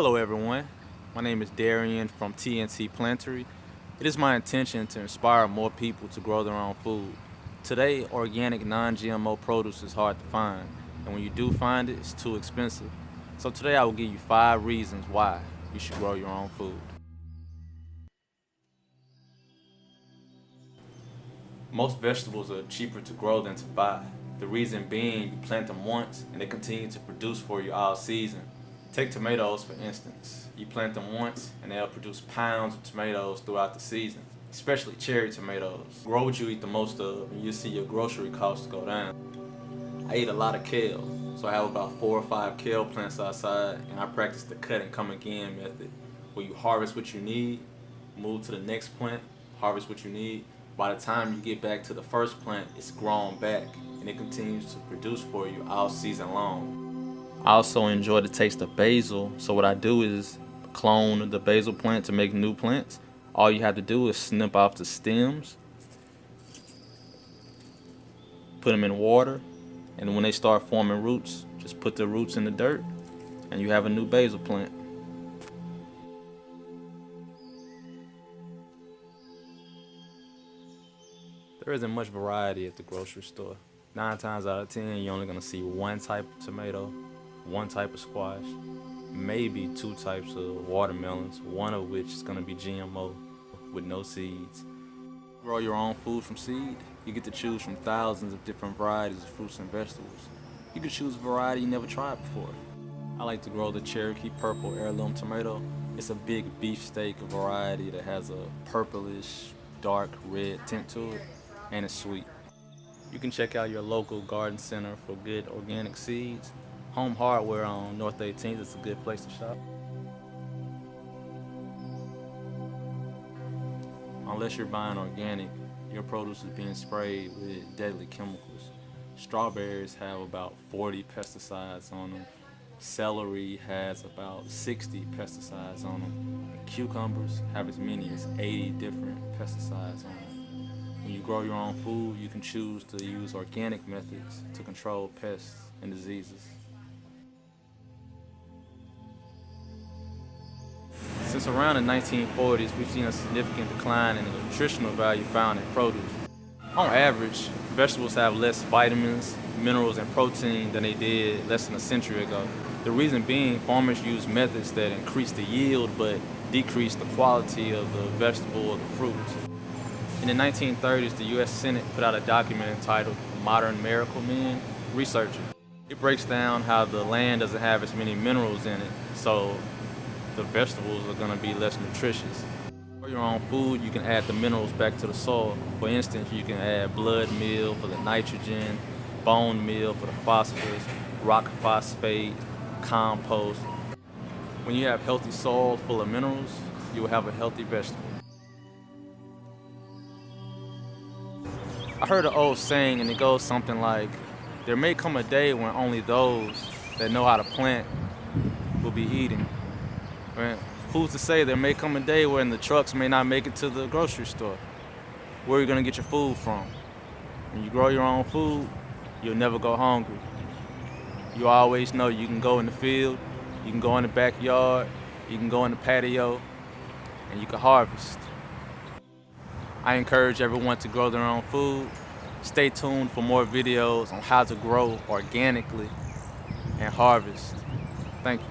Hello everyone, my name is Darian from TNT Plant-ery. It is my intention to inspire more people to grow their own food. Today, organic non-GMO produce is hard to find, and when you do find it, it's too expensive. So today I will give you 5 reasons why you should grow your own food. Most vegetables are cheaper to grow than to buy. The reason being, you plant them once and they continue to produce for you all season. Take tomatoes for instance. You plant them once and they'll produce pounds of tomatoes throughout the season, especially cherry tomatoes. Grow what you eat the most of and you'll see your grocery costs go down. I eat a lot of kale, so I have about 4 or 5 kale plants outside, and I practice the cut and come again method, where you harvest what you need, move to the next plant, harvest what you need. By the time you get back to the first plant, it's grown back and it continues to produce for you all season long. I also enjoy the taste of basil, so what I do is clone the basil plant to make new plants. All you have to do is snip off the stems, put them in water, and when they start forming roots, just put the roots in the dirt and you have a new basil plant. There isn't much variety at the grocery store. 9 times out of 10, you're only gonna see one type of tomato, one type of squash, maybe 2 types of watermelons, one of which is gonna be GMO with no seeds. Grow your own food from seed. You get to choose from thousands of different varieties of fruits and vegetables. You can choose a variety you never tried before. I like to grow the Cherokee purple heirloom tomato. It's a big beefsteak variety that has a purplish, dark red tint to it, and it's sweet. You can check out your local garden center for good organic seeds. Home Hardware on North 18th is a good place to shop. Unless you're buying organic, your produce is being sprayed with deadly chemicals. Strawberries have about 40 pesticides on them. Celery has about 60 pesticides on them. And cucumbers have as many as 80 different pesticides on them. When you grow your own food, you can choose to use organic methods to control pests and diseases. Since around the 1940s, we've seen a significant decline in the nutritional value found in produce. On average, vegetables have less vitamins, minerals, and protein than they did less than a century ago. The reason being, farmers use methods that increase the yield but decrease the quality of the vegetable or the fruit. In the 1930s, the U.S. Senate put out a document entitled Modern Miracle Men. Research it. It breaks down how the land doesn't have as many minerals in it, so the vegetables are going to be less nutritious. For your own food, you can add the minerals back to the soil. For instance, you can add blood meal for the nitrogen, bone meal for the phosphorus, rock phosphate, compost. When you have healthy soil full of minerals, you will have a healthy vegetable. I heard an old saying, and it goes something like, there may come a day when only those that know how to plant will be eating. Right? Who's to say there may come a day when the trucks may not make it to the grocery store? Where are you gonna get your food from? When you grow your own food, you'll never go hungry. You always know you can go in the field, you can go in the backyard, you can go in the patio, and you can harvest. I encourage everyone to grow their own food. Stay tuned for more videos on how to grow organically and harvest. Thank you.